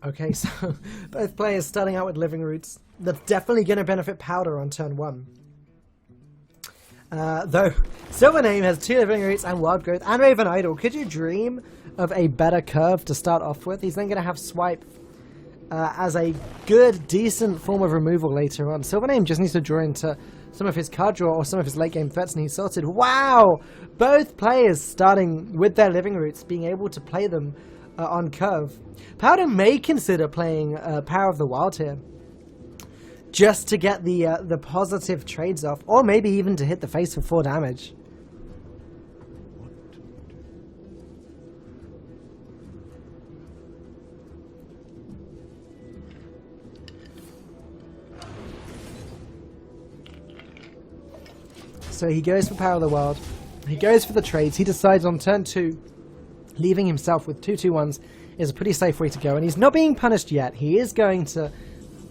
Okay, so both players starting out with Living Roots. That's definitely going to benefit Powder on turn 1. Though SilverName has 2 Living Roots and Wild Growth and Raven Idol. Could you dream of a better curve to start off with? He's then going to have Swipe as a good, decent form of removal later on. SilverName just needs to draw into some of his card draw or some of his late game threats, and he's sorted. Wow! Both players starting with their Living Roots, being able to play them on curve. Powder may consider playing Power of the Wild here, just to get the positive trades off, or maybe even to hit the face for 4 damage. So he goes for Power of the Wild. He goes for the trades. He decides on turn 2, leaving himself with 2/2/1s is a pretty safe way to go. And he's not being punished yet. He is going to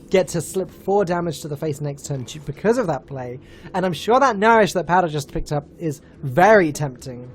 get to slip 4 damage to the face next turn because of that play. And I'm sure that Nourish that Powder just picked up is very tempting.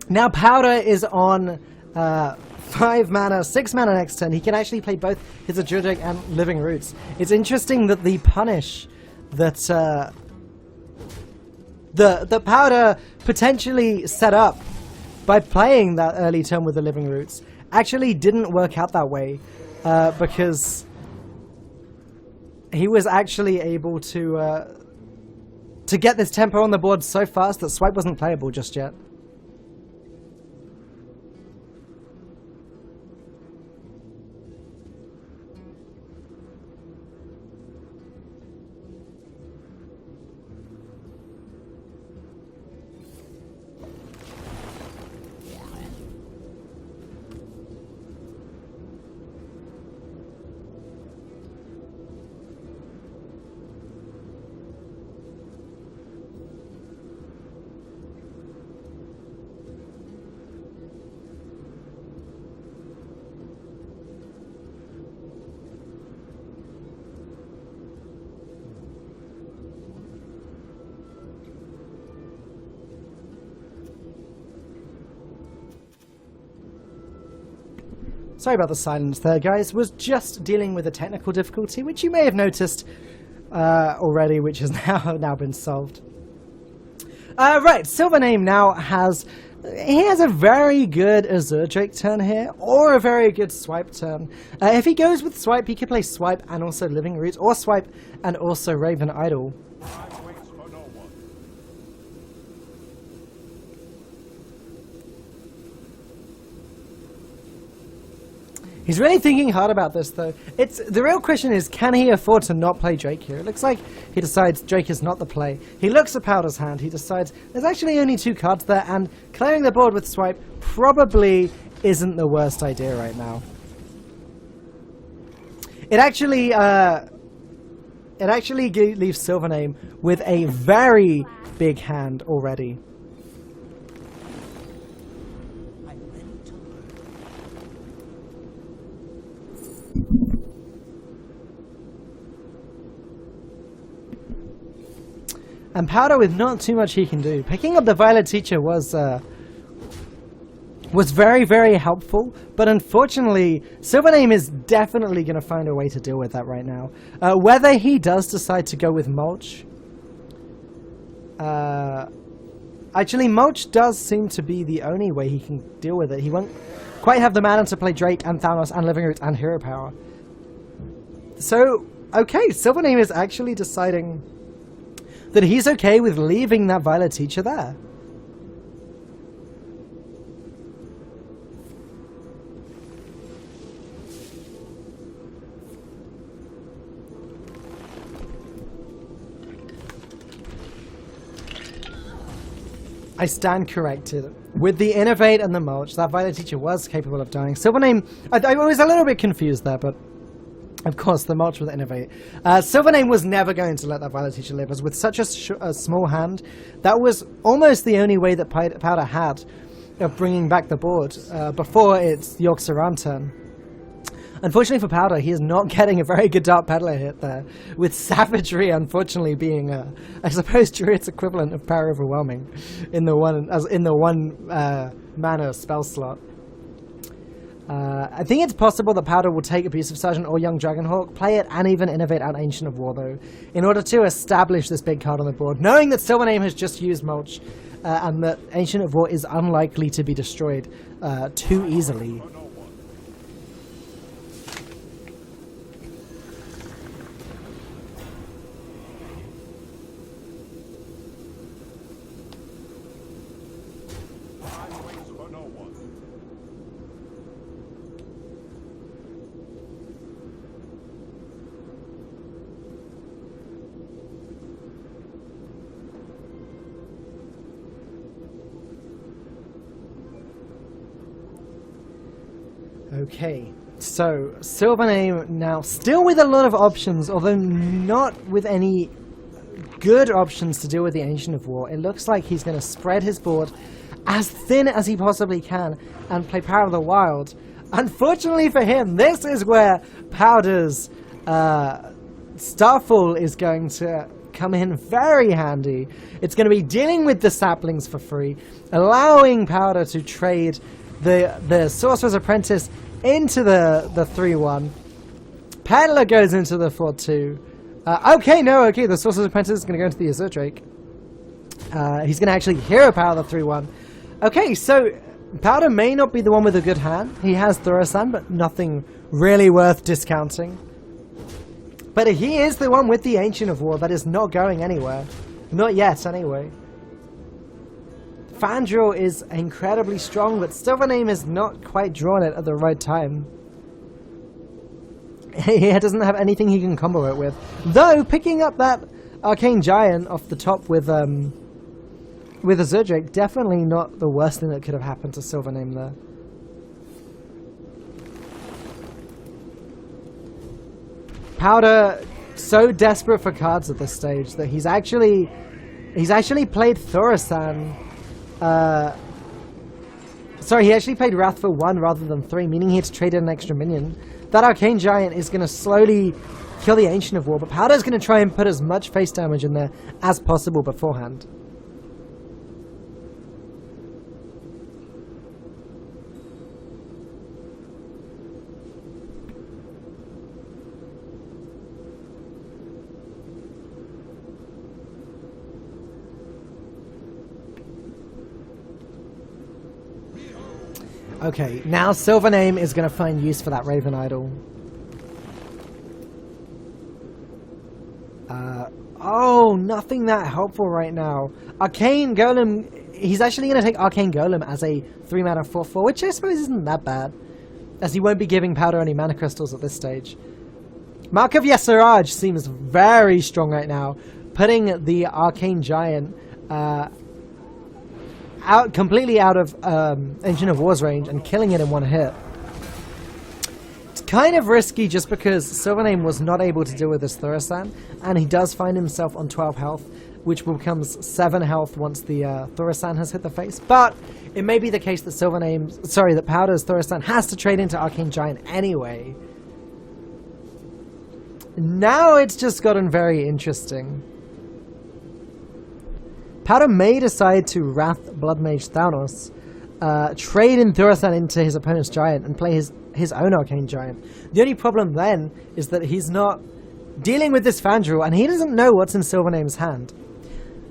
Now Powder is on 5 mana, 6 mana next turn. He can actually play both his Adjudic and Living Roots. It's interesting that the punish that the Powder potentially set up by playing that early turn with the Living Roots actually didn't work out that way, because he was actually able to get this tempo on the board so fast that Swipe wasn't playable just yet. Sorry about the silence there, guys. Was just dealing with a technical difficulty, which you may have noticed already, which has now been solved. Right, SilverName now has a very good Azure Drake turn here, or a very good Swipe turn. If he goes with Swipe, he could play Swipe and also Living Roots, or Swipe and also Raven Idol. He's really thinking hard about this, though. The real question is, can he afford to not play Drake here? It looks like he decides Drake is not the play. He looks at Powder's hand. He decides there's actually only 2 cards there, and clearing the board with Swipe probably isn't the worst idea right now. It actually leaves SilverName with a very big hand already. And Powder with not too much he can do. Picking up the Violet Teacher was very, very helpful, but unfortunately, SilverName is definitely going to find a way to deal with that right now. Whether he does decide to go with Mulch... actually, Mulch does seem to be the only way he can deal with it. He won't quite have the mana to play Drake and Thanos and Living Roots and Hero Power. So, okay, SilverName is actually deciding that he's okay with leaving that Violet Teacher there. I stand corrected. With the Innovate and the Mulch, that Violet Teacher was capable of dying. SilverName, I was a little bit confused there, but Of course, the mulch will innovate. SilverName was never going to let that Violet Teacher live, as with such a small hand, that was almost the only way that Powder had of bringing back the board before its Yogg-Saron turn. Unfortunately for Powder, he is not getting a very good Dark Peddler hit there, with Savagery unfortunately being, I suppose, Druid's equivalent of Power Overwhelming in the one mana spell slot. I think it's possible that Powder will take Abusive Sergeant or Young Dragonhawk, play it, and even innovate out Ancient of War, though, in order to establish this big card on the board, knowing that SilverName has just used Mulch, and that Ancient of War is unlikely to be destroyed too easily. Okay, so SilverName now still with a lot of options, although not with any good options to deal with the Ancient of War. It looks like he's going to spread his board as thin as he possibly can and play Power of the Wild. Unfortunately for him, this is where Powder's Starfall is going to come in very handy. It's going to be dealing with the saplings for free, allowing Powder to trade the Sorcerer's Apprentice into the 3-1. Peddler goes into the 4-2. Okay, the Sorcerer's Apprentice is going to go into the Azure Drake. He's going to actually hero power the 3-1. Okay, so Powder may not be the one with a good hand. He has Thaurissan, but nothing really worth discounting. But he is the one with the Ancient of War that is not going anywhere. Not yet, anyway. Fandral is incredibly strong, but SilverName has not quite drawn it at the right time. He doesn't have anything he can combo it with. Though, picking up that Arcane Giant off the top with Azure Drake, definitely not the worst thing that could have happened to SilverName there. Powder so desperate for cards at this stage that he's actually played Thaurissan. Sorry, he actually played Wrath for 1 rather than 3, meaning he had to trade in an extra minion. That Arcane Giant is going to slowly kill the Ancient of War, but Powder's going to try and put as much face damage in there as possible beforehand. Okay, now SilverName is going to find use for that Raven Idol. Oh, nothing that helpful right now. Arcane Golem, he's actually going to take Arcane Golem as a 3-mana 4/4, which I suppose isn't that bad, as he won't be giving Powder any mana crystals at this stage. Mark of Yesaraj seems very strong right now, putting the Arcane Giant completely out of Ancient of War's range and killing it in one hit. It's kind of risky just because SilverName was not able to deal with this Thaurissan, and he does find himself on 12 health, which becomes 7 health once the Thaurissan has hit the face. But it may be the case that that Powder's Thaurissan has to trade into Arcane Giant anyway. Now it's just gotten very interesting. Powder may decide to Wrath Bloodmage Thanos, trade in Thaurissan into his opponent's Giant, and play his own Arcane Giant. The only problem then is that he's not dealing with this Fandral, and he doesn't know what's in SilverName's hand.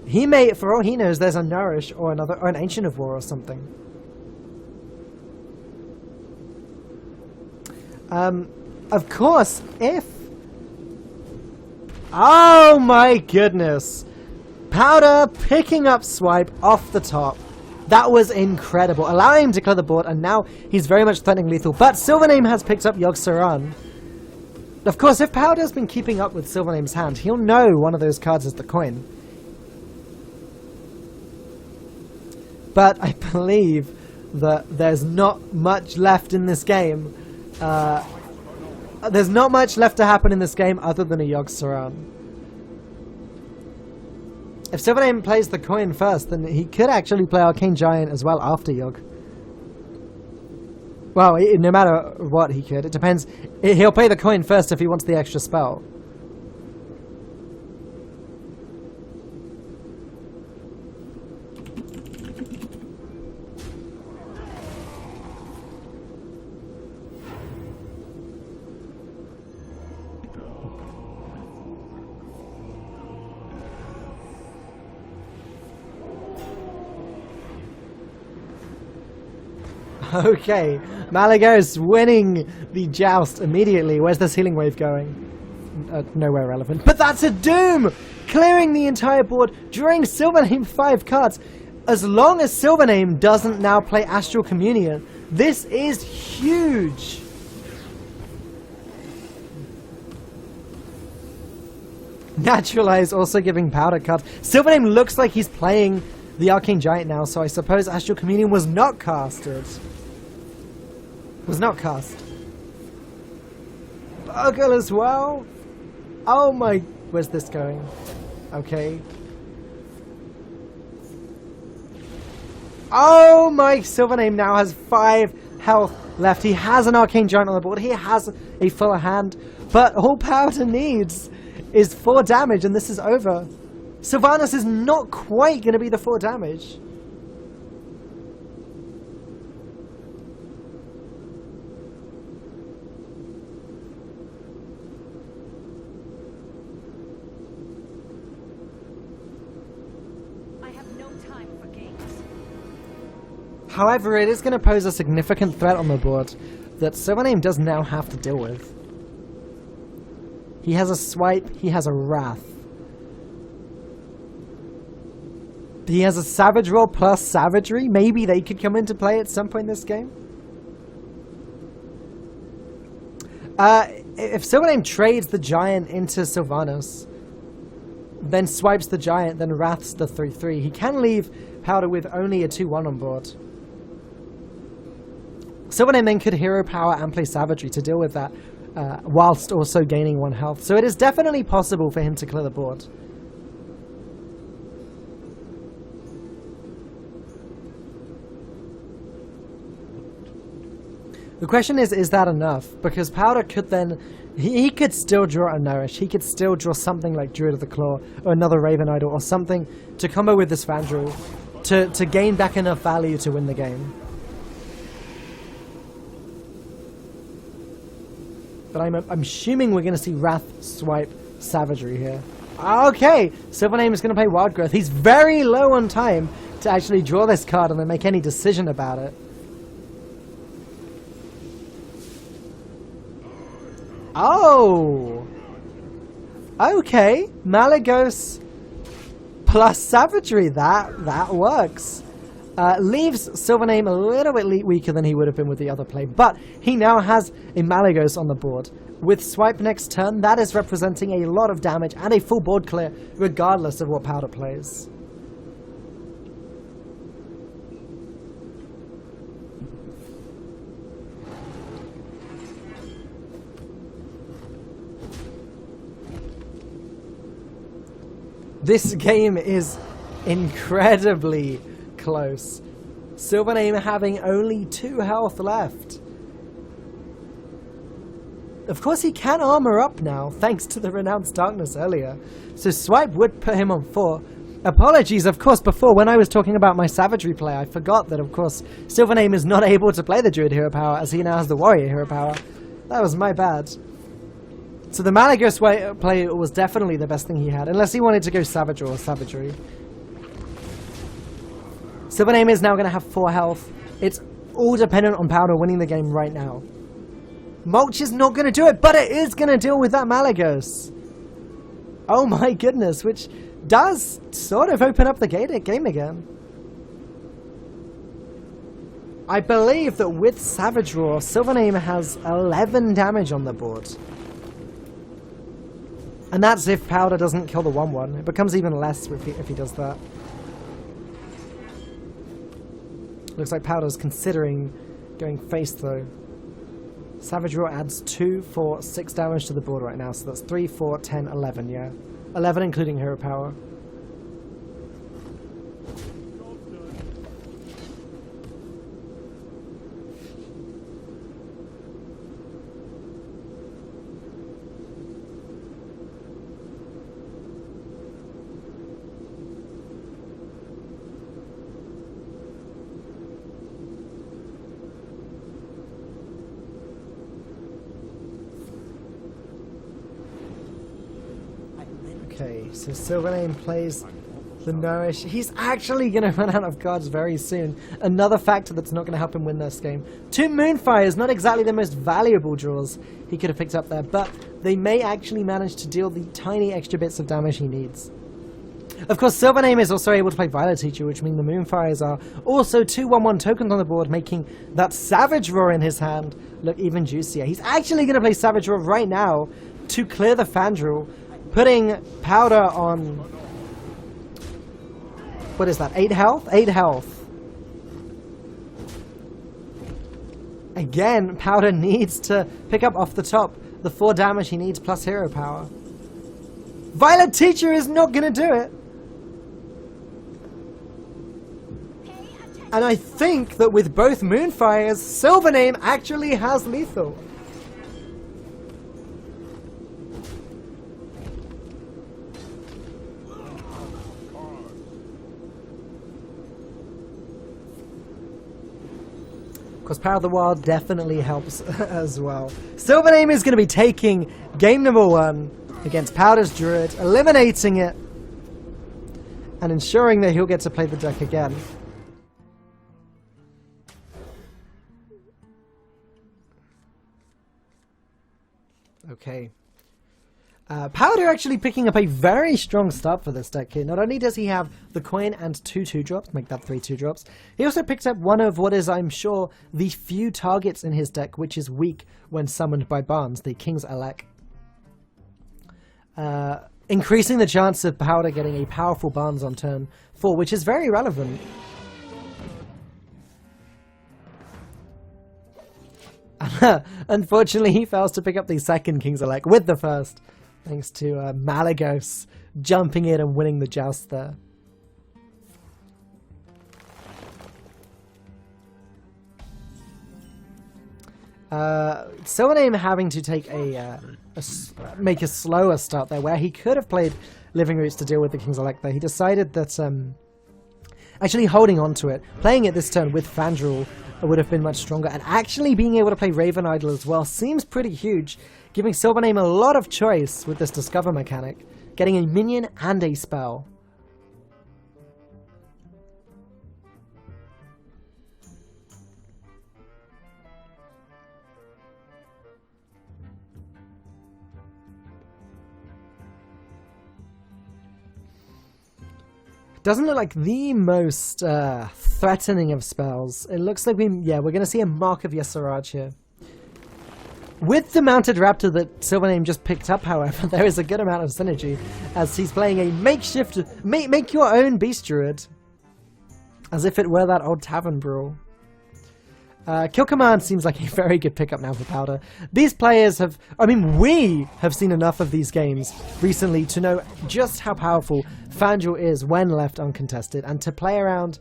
He may, for all he knows, there's a Nourish or an Ancient of War or something. Of course, if... Oh my goodness! Powder picking up Swipe off the top. That was incredible. Allowing him to clear the board, and now he's very much threatening lethal. But SilverName has picked up Yogg-Saron. Of course, if Powder's been keeping up with SilverName's hand, he'll know one of those cards is the coin. But I believe that there's not much left in this game. There's not much left to happen in this game other than a Yogg Saron. If SilverName plays the coin first, then he could actually play Arcane Giant as well after Yogg. Well, no matter what he could. It depends. He'll play the coin first if he wants the extra spell. Okay, Malagos winning the joust immediately. Where's this healing wave going? Nowhere relevant. But that's a Doom! Clearing the entire board, drawing SilverName 5 cards. As long as SilverName doesn't now play Astral Communion, this is huge! Naturalize also giving Powder cards. SilverName looks like he's playing the Arcane Giant now, so I suppose Astral Communion was not casted. Was not cast. Bugle as well? Oh my... Where's this going? Okay. Oh my... SilverName now has 5 health left. He has an Arcane Giant on the board. He has a full hand. But all Powder needs is 4 damage and this is over. Sylvanas is not quite going to be the 4 damage. However, it is going to pose a significant threat on the board that SilverName does now have to deal with. He has a Swipe, he has a Wrath. He has a Savage Roll plus Savagery. Maybe they could come into play at some point in this game. If SilverName trades the Giant into Sylvanas, then swipes the Giant, then Wraths the 3-3, he can leave Powder with only a 2-1 on board. SilverName then could Hero Power and play Savagery to deal with that, whilst also gaining 1 health. So it is definitely possible for him to clear the board. The question is that enough? Because Powder could then... He could still draw a Nourish. He could still draw something like Druid of the Claw, or another Raven Idol, or something to combo with this Vandal to gain back enough value to win the game. But I'm assuming we're going to see Wrath, Swipe, Savagery here. Okay, SilverName is going to play Wild Growth. He's very low on time to actually draw this card and then make any decision about it. Oh! Okay, Malagos plus Savagery. That works. Leaves SilverName a little bit weaker than he would have been with the other play, but he now has a Malagos on the board. With Swipe next turn, that is representing a lot of damage and a full board clear, regardless of what Powder plays. This game is incredibly close. SilverName having only 2 health left. Of course he can armor up now, thanks to the Renounced Darkness earlier. So Swipe would put him on 4. Apologies, of course, before when I was talking about my Savagery play, I forgot that, of course, SilverName is not able to play the Druid Hero Power as he now has the Warrior Hero Power. That was my bad. So the Malagos play was definitely the best thing he had, unless he wanted to go Savage or Savagery. SilverName is now going to have 4 health. It's all dependent on Powder winning the game right now. Mulch is not going to do it, but it is going to deal with that Malagos. Oh my goodness, which does sort of open up the game again. I believe that with Savage Roar, SilverName has 11 damage on the board. And that's if Powder doesn't kill the 1-1. It becomes even less if he does that. Looks like Powder's considering going face though. Savage Roar adds 2, 4, 6 damage to the board right now, so that's 3, 4, 10, 11, yeah. 11 including hero power. Okay, so SilverName plays the Nourish. He's actually going to run out of cards very soon. Another factor that's not going to help him win this game. 2 Moonfires, not exactly the most valuable draws he could have picked up there, but they may actually manage to deal the tiny extra bits of damage he needs. Of course, SilverName is also able to play Violet Teacher, which means the Moonfires are also 2 1/1 tokens on the board, making that Savage Roar in his hand look even juicier. He's actually going to play Savage Roar right now to clear the Fandral, putting Powder on, what is that, 8 health? 8 health. Again, Powder needs to pick up off the top the 4 damage he needs plus hero power. Violet Teacher is not going to do it. And I think that with both Moonfires, SilverName actually has lethal. Of course, Power of the Wild definitely helps as well. SilverName is going to be taking game number 1 against Powder's Druid, eliminating it, and ensuring that he'll get to play the deck again. Okay. Powder actually picking up a very strong start for this deck here. Not only does he have the coin and 2 2-drops, make that 3 2-drops, he also picked up one of what is, I'm sure, the few targets in his deck which is weak when summoned by Barnes, the King's Elect. Increasing the chance of Powder getting a powerful Barnes on turn 4, which is very relevant. Unfortunately, he fails to pick up the second King's Elect with the first, thanks to Malagos jumping in and winning the joust there. SilverName having to take make a slower start there, where he could have played Living Roots to deal with the King's Elect there. He decided that actually holding on to it, playing it this turn with Fandral would have been much stronger, and actually being able to play Raven Idol as well seems pretty huge, giving SilverName a lot of choice with this Discover mechanic, getting a minion and a spell. Doesn't look like the most threatening of spells. It looks like we're going to see a Mark of Yesaraj here. With the Mounted Raptor that SilverName just picked up, however, there is a good amount of synergy, as he's playing a makeshift, make your own Beast Druid, as if it were that old Tavern Brawl. Kill Command seems like a very good pickup now for Powder. These players have, we have seen enough of these games recently to know just how powerful Fandral is when left uncontested, and to play around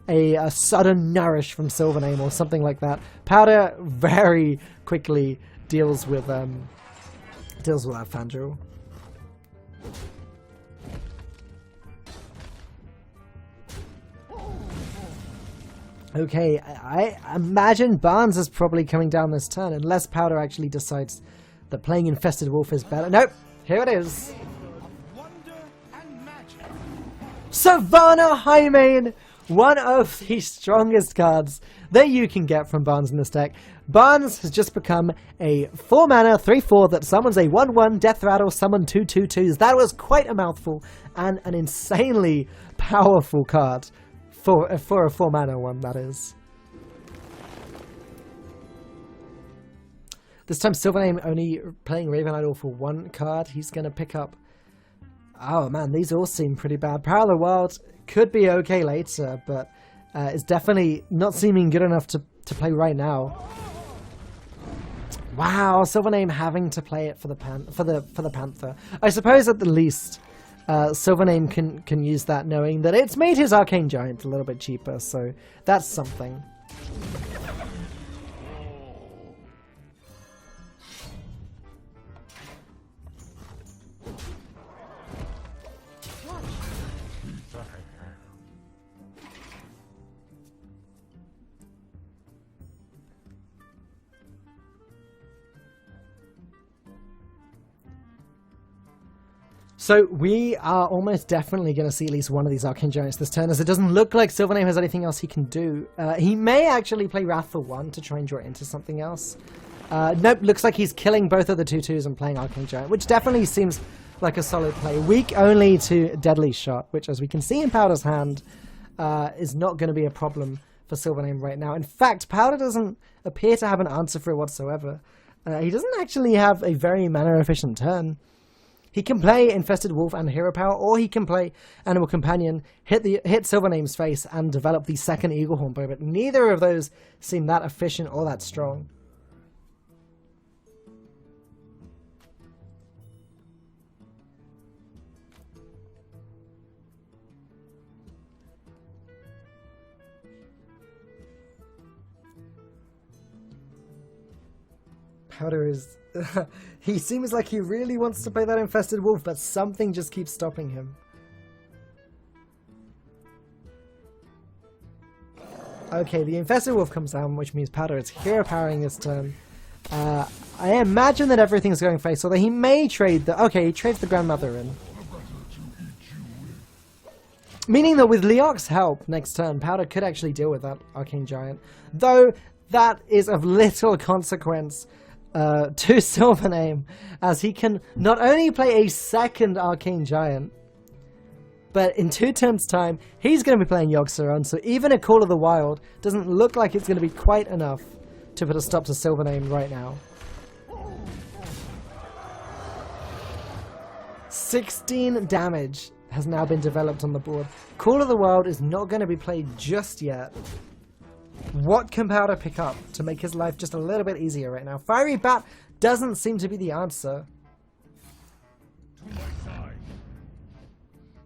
a sudden Nourish from SilverName or something like that. Powder very quickly deals with that Fandral. Okay, I imagine Barnes is probably coming down this turn, unless Powder actually decides that playing Infested Wolf is better. Nope, here it is. Savannah Highmane, one of the strongest cards that you can get from Barnes in this deck. Barnes has just become a 4-mana 3/4 that summons a 1/1 Death Rattle, summon 2 2/2s. That was quite a mouthful, and an insanely powerful card. For a 4-mana one, that is. This time SilverName only playing Raven Idol for 1 card. He's going to pick up... Oh man, these all seem pretty bad. Power of the Wild could be okay later, but it's definitely not seeming good enough to play right now. Wow, SilverName having to play it for the Panther. I suppose at the least, SilverName can use that, knowing that it's made his Arcane Giant a little bit cheaper, so that's something. So we are almost definitely going to see at least one of these Arcane Giants this turn, as it doesn't look like SilverName has anything else he can do. He may actually play Wrath for 1 to try and draw it into something else. Nope, looks like he's killing both of the 2/2s and playing Arcane Giant, which definitely seems like a solid play. Weak only to Deadly Shot, which, as we can see in Powder's hand, is not going to be a problem for SilverName right now. In fact, Powder doesn't appear to have an answer for it whatsoever. He doesn't actually have a very mana-efficient turn. He can play Infested Wolf and Hero Power, or he can play Animal Companion, hit SilverName's face, and develop the second Eaglehorn bow, but neither of those seem that efficient or that strong. Powder is... he seems like he really wants to play that Infested Wolf, but something just keeps stopping him. Okay, the Infested Wolf comes down, which means Powder is hero powering this turn. I imagine that everything's going face, although he may trade the... Okay, he trades the Grandmother in. Meaning that with Leok's help next turn, Powder could actually deal with that Arcane Giant. Though that is of little consequence to SilverName, as he can not only play a second Arcane Giant, but in 2 turns' time, he's going to be playing Yogg-Saron, so even a Call of the Wild doesn't look like it's going to be quite enough to put a stop to SilverName right now. 16 damage has now been developed on the board. Call of the Wild is not going to be played just yet. What can Powder pick up to make his life just a little bit easier right now? Fiery Bat doesn't seem to be the answer.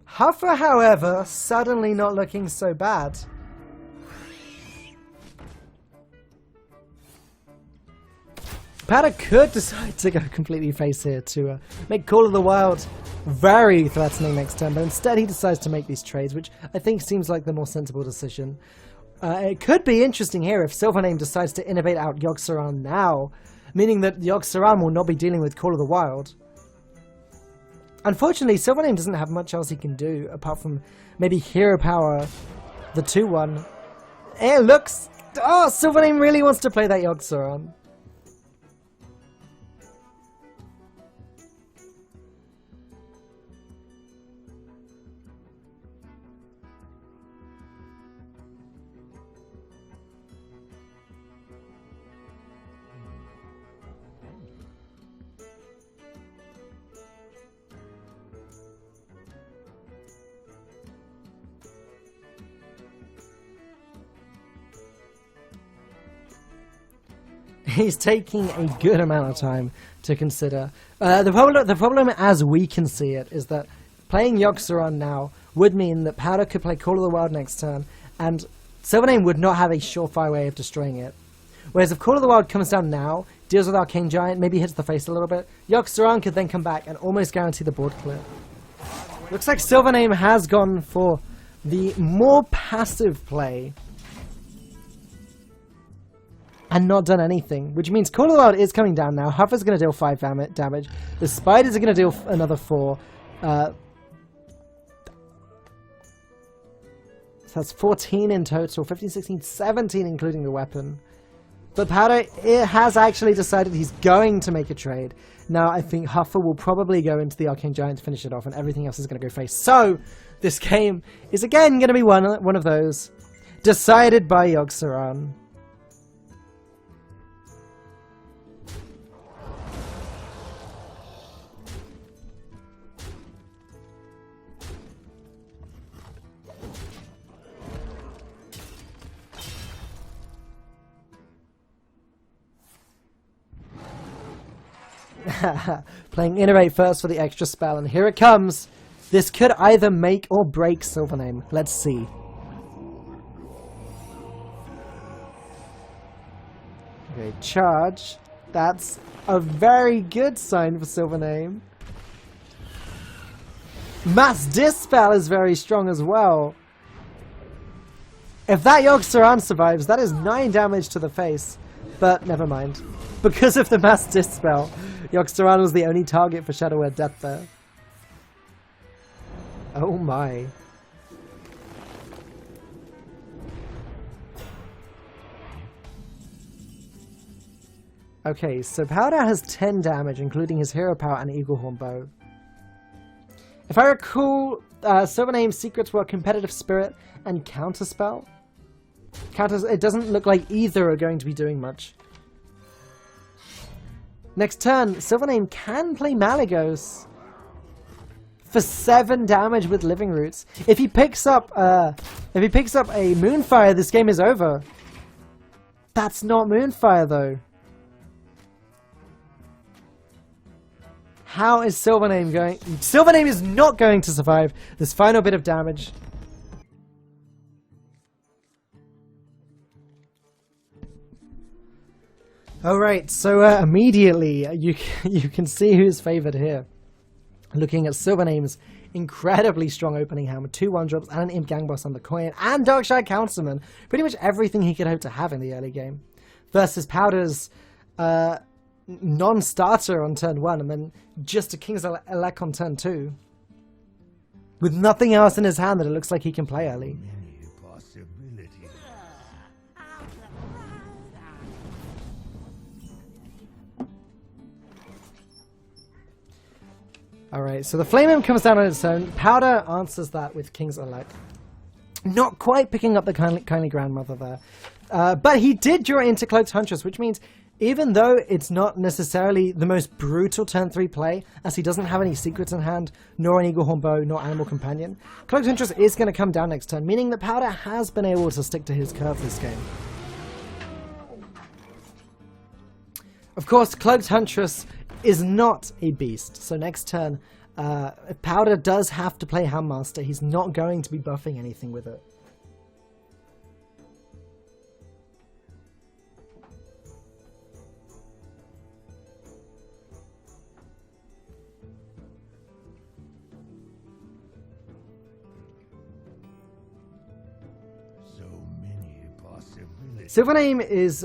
Huffer, however, suddenly not looking so bad. Powder could decide to go completely face here to make Call of the Wild very threatening next turn, but instead he decides to make these trades, which I think seems like the more sensible decision. It could be interesting here if SilverName decides to innovate out Yogg-Saron now, meaning that Yogg-Saron will not be dealing with Call of the Wild. Unfortunately, SilverName doesn't have much else he can do, apart from maybe Hero Power, the 2/1. It looks... Oh, SilverName really wants to play that Yogg-Saron. He's taking a good amount of time to consider. The problem, as we can see it, is that playing Yogg-Saron now would mean that Powder could play Call of the Wild next turn, and SilverName would not have a surefire way of destroying it. Whereas if Call of the Wild comes down now, deals with Arcane Giant, maybe hits the face a little bit, Yogg-Saron could then come back and almost guarantee the board clear. Looks like SilverName has gone for the more passive play and not done anything, which means Call of the Wild is coming down now. Huffer's going to deal 5 damage. The Spiders are going to deal another 4. So that's 14 in total. 15, 16, 17 including the weapon. But Powder has actually decided he's going to make a trade. Now I think Huffer will probably go into the Arcane Giant to finish it off, and everything else is going to go face. So this game is again going to be one of those decided by Yogg-Saron. Playing Innovate first for the extra spell, and here it comes. This could either make or break SilverName. Let's see. Okay, charge. That's a very good sign for SilverName. Mass Dispel is very strong as well. If that Yogg-Saron survives, that is 9 damage to the face. But never mind. Because of the Mass Dispel, Yogg-Saron was the only target for Shadow Word Death there. Oh my. Okay, so Powder has 10 damage, including his Hero Power and Eaglehorn Bow. If I recall, SilverName's secrets were Competitive Spirit and Counterspell. It doesn't look like either are going to be doing much. Next turn, SilverName can play Malygos for 7 damage with Living Roots. If he picks up a Moonfire, this game is over. That's not Moonfire though. How is SilverName going? SilverName is not going to survive this final bit of damage. Alright, so immediately you can see who's favored here. Looking at SilverName's incredibly strong opening hand with 2 1-drops and an Imp Gang Boss on the coin and Darkshire Councilman. Pretty much everything he could hope to have in the early game. Versus Powder's non-starter on turn 1 and then just a King's Elect on turn 2. With nothing else in his hand that it looks like he can play early. Alright, so the Flame Imp comes down on its own. Powder answers that with King's Elect. Not quite picking up the kindly Grandmother there. But he did draw into Cloaked Huntress, which means even though it's not necessarily the most brutal turn 3 play, as he doesn't have any secrets in hand, nor an Eaglehorn Bow, nor Animal Companion, Cloaked Huntress is going to come down next turn, meaning that Powder has been able to stick to his curve this game. Of course, Cloaked Huntress is not a beast, so next turn, if Powder does have to play Houndmaster, he's not going to be buffing anything with it. SilverName is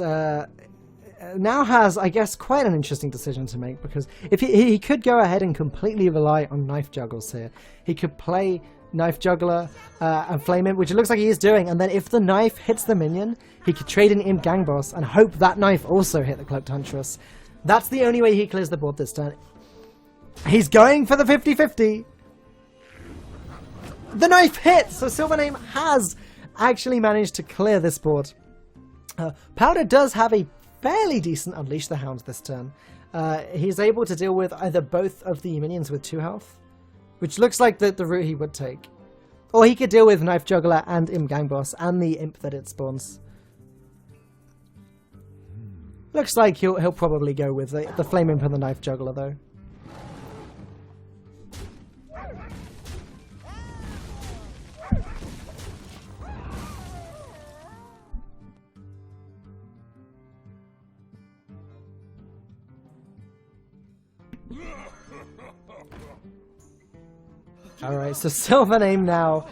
now has, I guess, quite an interesting decision to make, because if he could go ahead and completely rely on Knife Juggles here. He could play Knife Juggler and Flame Imp, which it looks like he is doing, and then if the knife hits the minion, he could trade an Imp Gang Boss and hope that knife also hit the Cloaked Huntress. That's the only way he clears the board this turn. He's going for the 50-50. The knife hits, so SilverName has actually managed to clear this board. Powder does have a fairly decent Unleash the Hound this turn. He's able to deal with either both of the minions with 2 health, which looks like the route he would take. Or he could deal with Knife Juggler and Imp Gang Boss and the Imp that it spawns. Looks like he'll probably go with the Flame Imp and the Knife Juggler though. Alright, so SilverName now,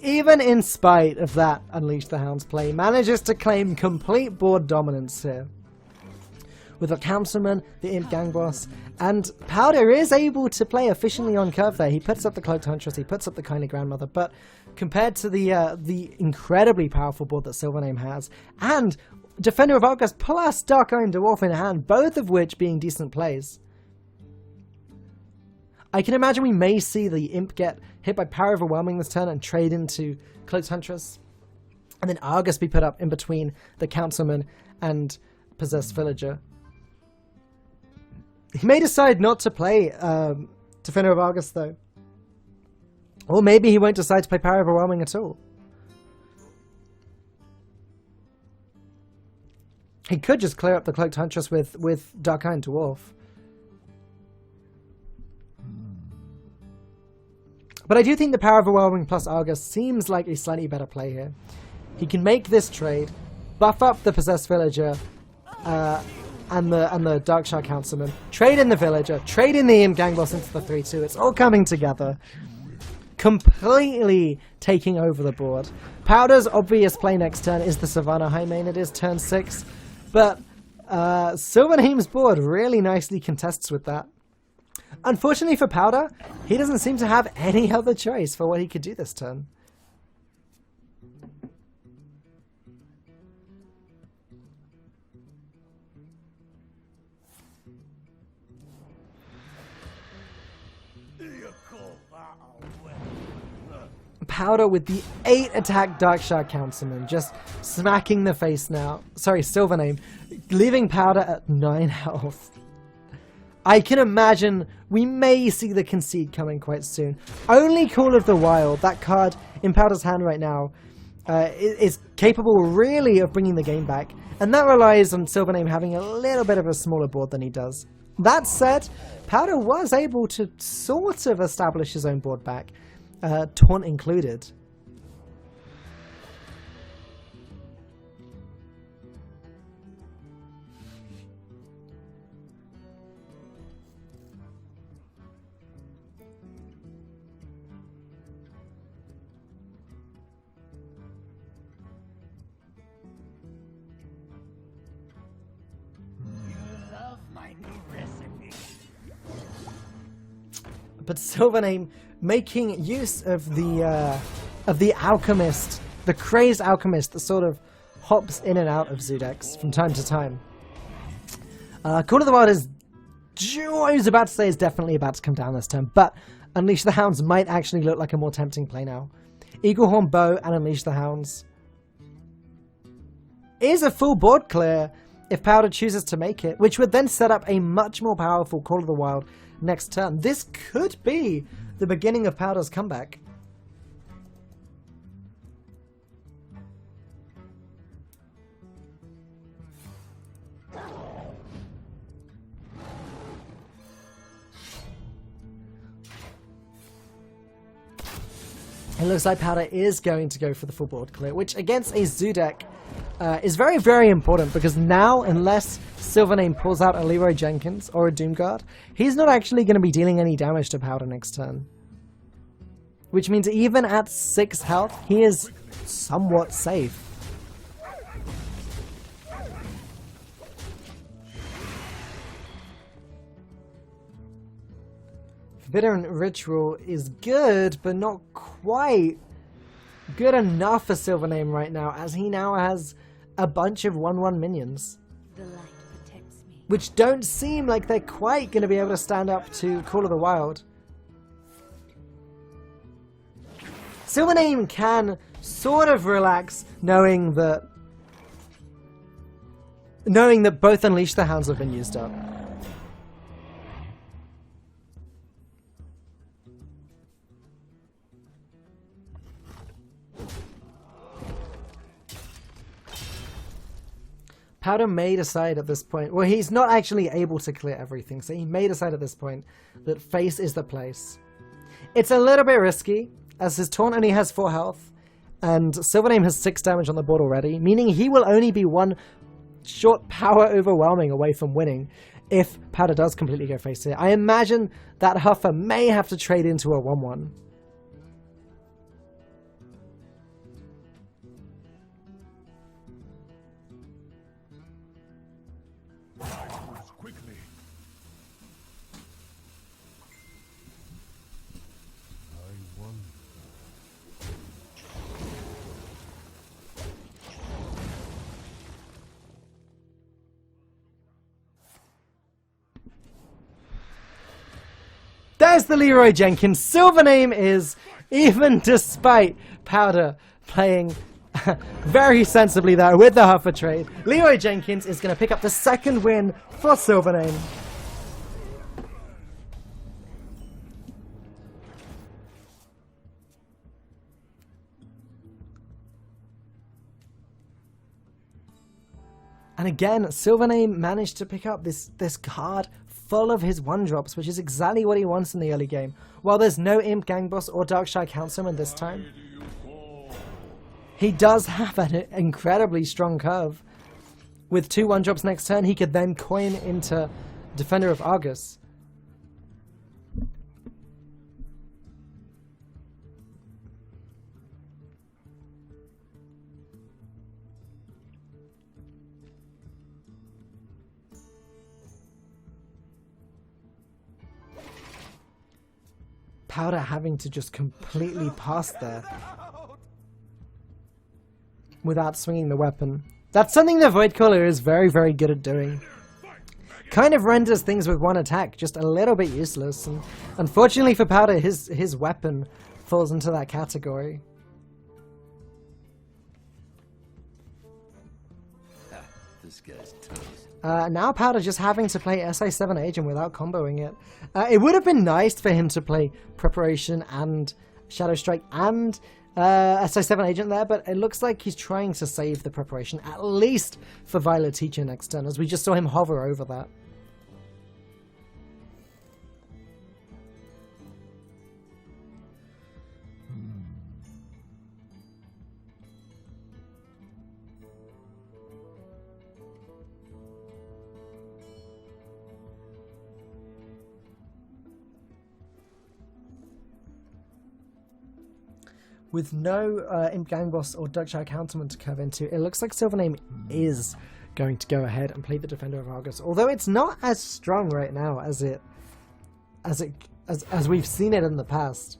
even in spite of that Unleash the Hounds play, manages to claim complete board dominance here. With the Councilman, the Imp Gang Boss, and Powder is able to play efficiently on curve there. He puts up the Cloaked Huntress, he puts up the Kindly Grandmother, but compared to the incredibly powerful board that SilverName has, and Defender of Argus plus Dark Iron Dwarf in hand, both of which being decent plays, I can imagine we may see the Imp get hit by Power Overwhelming this turn and trade into Cloaked Huntress. And then Argus be put up in between the Councilman and Possessed Villager. He may decide not to play Defender of Argus though. Or maybe he won't decide to play Power Overwhelming at all. He could just clear up the Cloaked Huntress with Dark Iron Dwarf. But I do think the Power Overwhelming plus Argus seems like a slightly better play here. He can make this trade, buff up the Possessed Villager, and the Darkshire Councilman, trade in the Villager, trade in the Imp Gang Boss into the 3-2. It's all coming together. Completely taking over the board. Powder's obvious play next turn is the Savannah High Main. It is turn 6. But SilverName's board really nicely contests with that. Unfortunately for Powder, he doesn't seem to have any other choice for what he could do this turn. Powder with the 8 attack Darkshire Councilman, just smacking the face now. Sorry, SilverName, leaving Powder at 9 health. I can imagine we may see the concede coming quite soon. Only Call of the Wild, that card in Powder's hand right now, is capable really of bringing the game back. And that relies on SilverName having a little bit of a smaller board than he does. That said, Powder was able to sort of establish his own board back. Taunt included. But SilverName making use of the Alchemist, the crazed Alchemist that sort of hops in and out of Zudex from time to time. Call of the Wild is, I was about to say, is definitely about to come down this turn, but Unleash the Hounds might actually look like a more tempting play now. Eaglehorn Bow and Unleash the Hounds is a full board clear if Powder chooses to make it, which would then set up a much more powerful Call of the Wild next turn. This could be the beginning of Powder's comeback. It looks like Powder is going to go for the full board clear, which against a Zoo deck is very, very important, because now, unless SilverName pulls out a Leroy Jenkins or a Doomguard, he's not actually going to be dealing any damage to Powder next turn. Which means even at 6 health, he is somewhat safe. Forbidden Ritual is good, but not quite good enough for SilverName right now, as he now has a bunch of 1/1 minions. The light protects me. Which don't seem like they're quite going to be able to stand up to Call of the Wild. SilverName can sort of relax knowing that both Unleash the Hounds have been used up. Powder may decide at this point, well, he's not actually able to clear everything, so he may decide at this point that face is the place. It's a little bit risky, as his taunt only has 4 health, and SilverName has 6 damage on the board already, meaning he will only be 1 short power overwhelming away from winning if Powder does completely go face here. I imagine that Huffer may have to trade into a 1/1. There's the Leroy Jenkins. SilverName is, even despite Powder playing very sensibly there with the Huffer trade, Leroy Jenkins is going to pick up the 2nd win for SilverName. And again, SilverName managed to pick up this card full of his 1-drops, which is exactly what he wants in the early game. While there's no Imp Gang Boss or Darkshire Councilman this time, he does have an incredibly strong curve. With 2 1-drops next turn, he could then coin into Defender of Argus. Powder having to just completely pass there without swinging the weapon. That's something the Voidcaller is very, very good at doing. Kind of renders things with 1 attack just a little bit useless, and unfortunately for Powder, his weapon falls into that category. This guy's toast. Now Powder just having to play SI7 Agent without comboing it. It would have been nice for him to play Preparation and Shadow Strike and SI7 Agent there, but it looks like he's trying to save the Preparation, at least for Violet Teacher next turn, as we just saw him hover over that. With no Imp Gang Boss or Darkshire Councilman to curve into, it looks like SilverName is going to go ahead and play the Defender of Argus. Although it's not as strong right now as we've seen it in the past.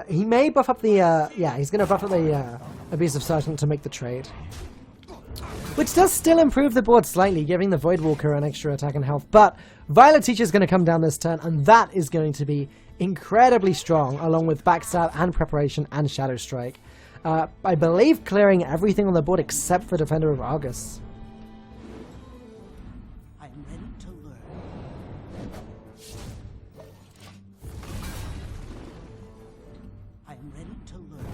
He may buff up the yeah, he's going to buff up the Abusive Sergeant to make the trade, which does still improve the board slightly, giving the Voidwalker an extra attack and health. But Violet Teacher is going to come down this turn, and that is going to be incredibly strong, along with Backstab and Preparation and Shadow Strike. I believe clearing everything on the board except for Defender of Argus. I'm ready to learn. I'm ready to learn.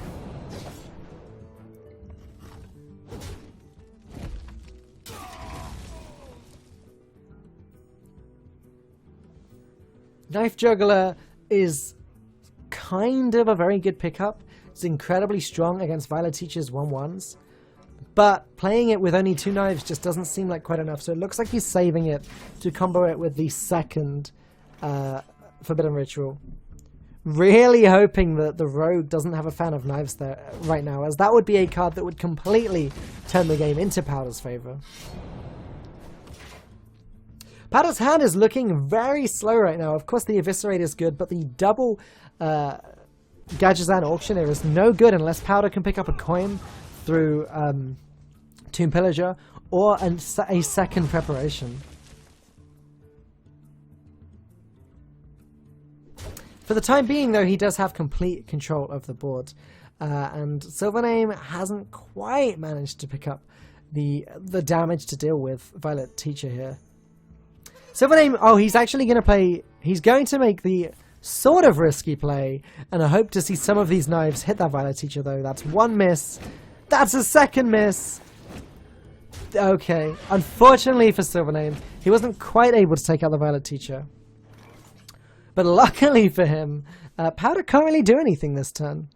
Knife Juggler is kind of a very good pickup. It's incredibly strong against Violet Teacher's 1/1s, but playing it with only 2 knives just doesn't seem like quite enough, so it looks like he's saving it to combo it with the second Forbidden Ritual. Really hoping that the Rogue doesn't have a fan of knives there right now, as that would be a card that would completely turn the game into Powder's favor. Powder's hand is looking very slow right now. Of course, the Eviscerate is good, but the double Gadgetzan Auctioneer is no good unless Powder can pick up a coin through Tomb Pillager or a second Preparation. For the time being, though, he does have complete control of the board, and SilverName hasn't quite managed to pick up the damage to deal with Violet Teacher here. SilverName, oh, he's actually going to play, he's going to make the sort of risky play, and I hope to see some of these knives hit that Violet Teacher, though. That's 1 miss. That's a second miss. Okay, unfortunately for SilverName, he wasn't quite able to take out the Violet Teacher. But luckily for him, Powder can't really do anything this turn.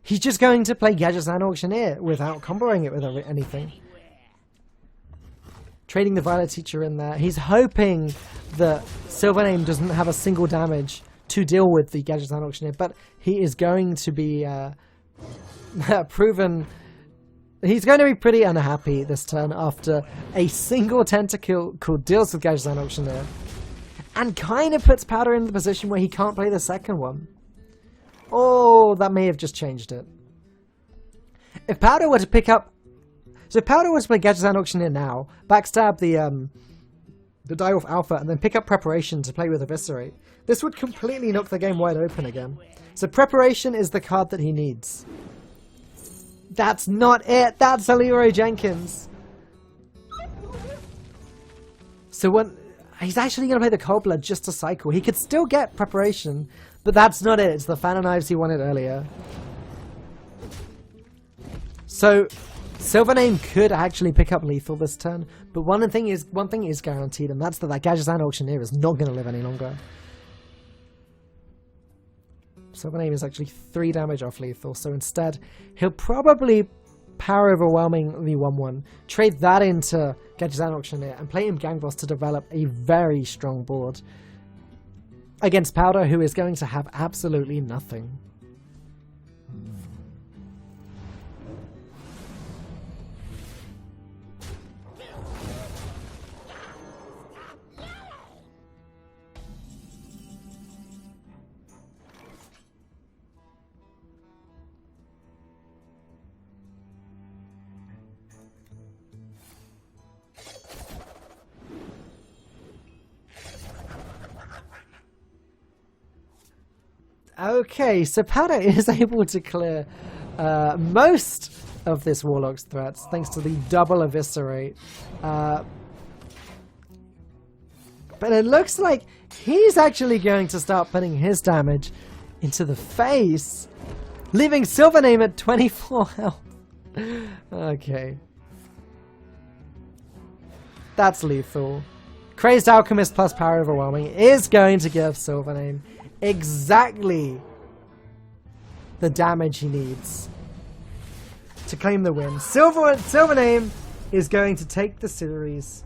He's just going to play Gadgetzan Auctioneer without comboing it with anything. Trading the Violet Teacher in there. He's hoping that SilverName doesn't have a single damage to deal with the Gadgetzan Auctioneer, but he is going to be proven... He's going to be pretty unhappy this turn after a single Tentacle deals with Gadgetzan Auctioneer, and kind of puts Powder in the position where he can't play the second one. Oh, that may have just changed it. If Powder were to pick up... So if Powder was to play Gadgetzan Auctioneer now, backstab the Direwolf Alpha, and then pick up Preparation to play with Eviscerate, this would completely knock the game wide open again. So Preparation is the card that he needs. That's not it! That's a Leroy Jenkins! So when... He's actually going to play the Cold Blood just to cycle. He could still get Preparation, but that's not it. It's the Fan of Knives he wanted earlier. So SilverName could actually pick up lethal this turn, but one thing is guaranteed, and that's that Gadget and Auctioneer is not going to live any longer. SilverName is actually 3 damage off lethal, so instead he'll probably power overwhelming the 1/1, trade that into Gadget and Auctioneer, and play him Gang Boss to develop a very strong board against Powder, who is going to have absolutely nothing. Okay, so Powder is able to clear most of this Warlock's threats thanks to the double Eviscerate. But it looks like he's actually going to start putting his damage into the face, leaving SilverName at 24 health. Okay. That's lethal. Crazed Alchemist plus Power Overwhelming is going to give SilverName exactly the damage he needs to claim the win. SilverName is going to take the series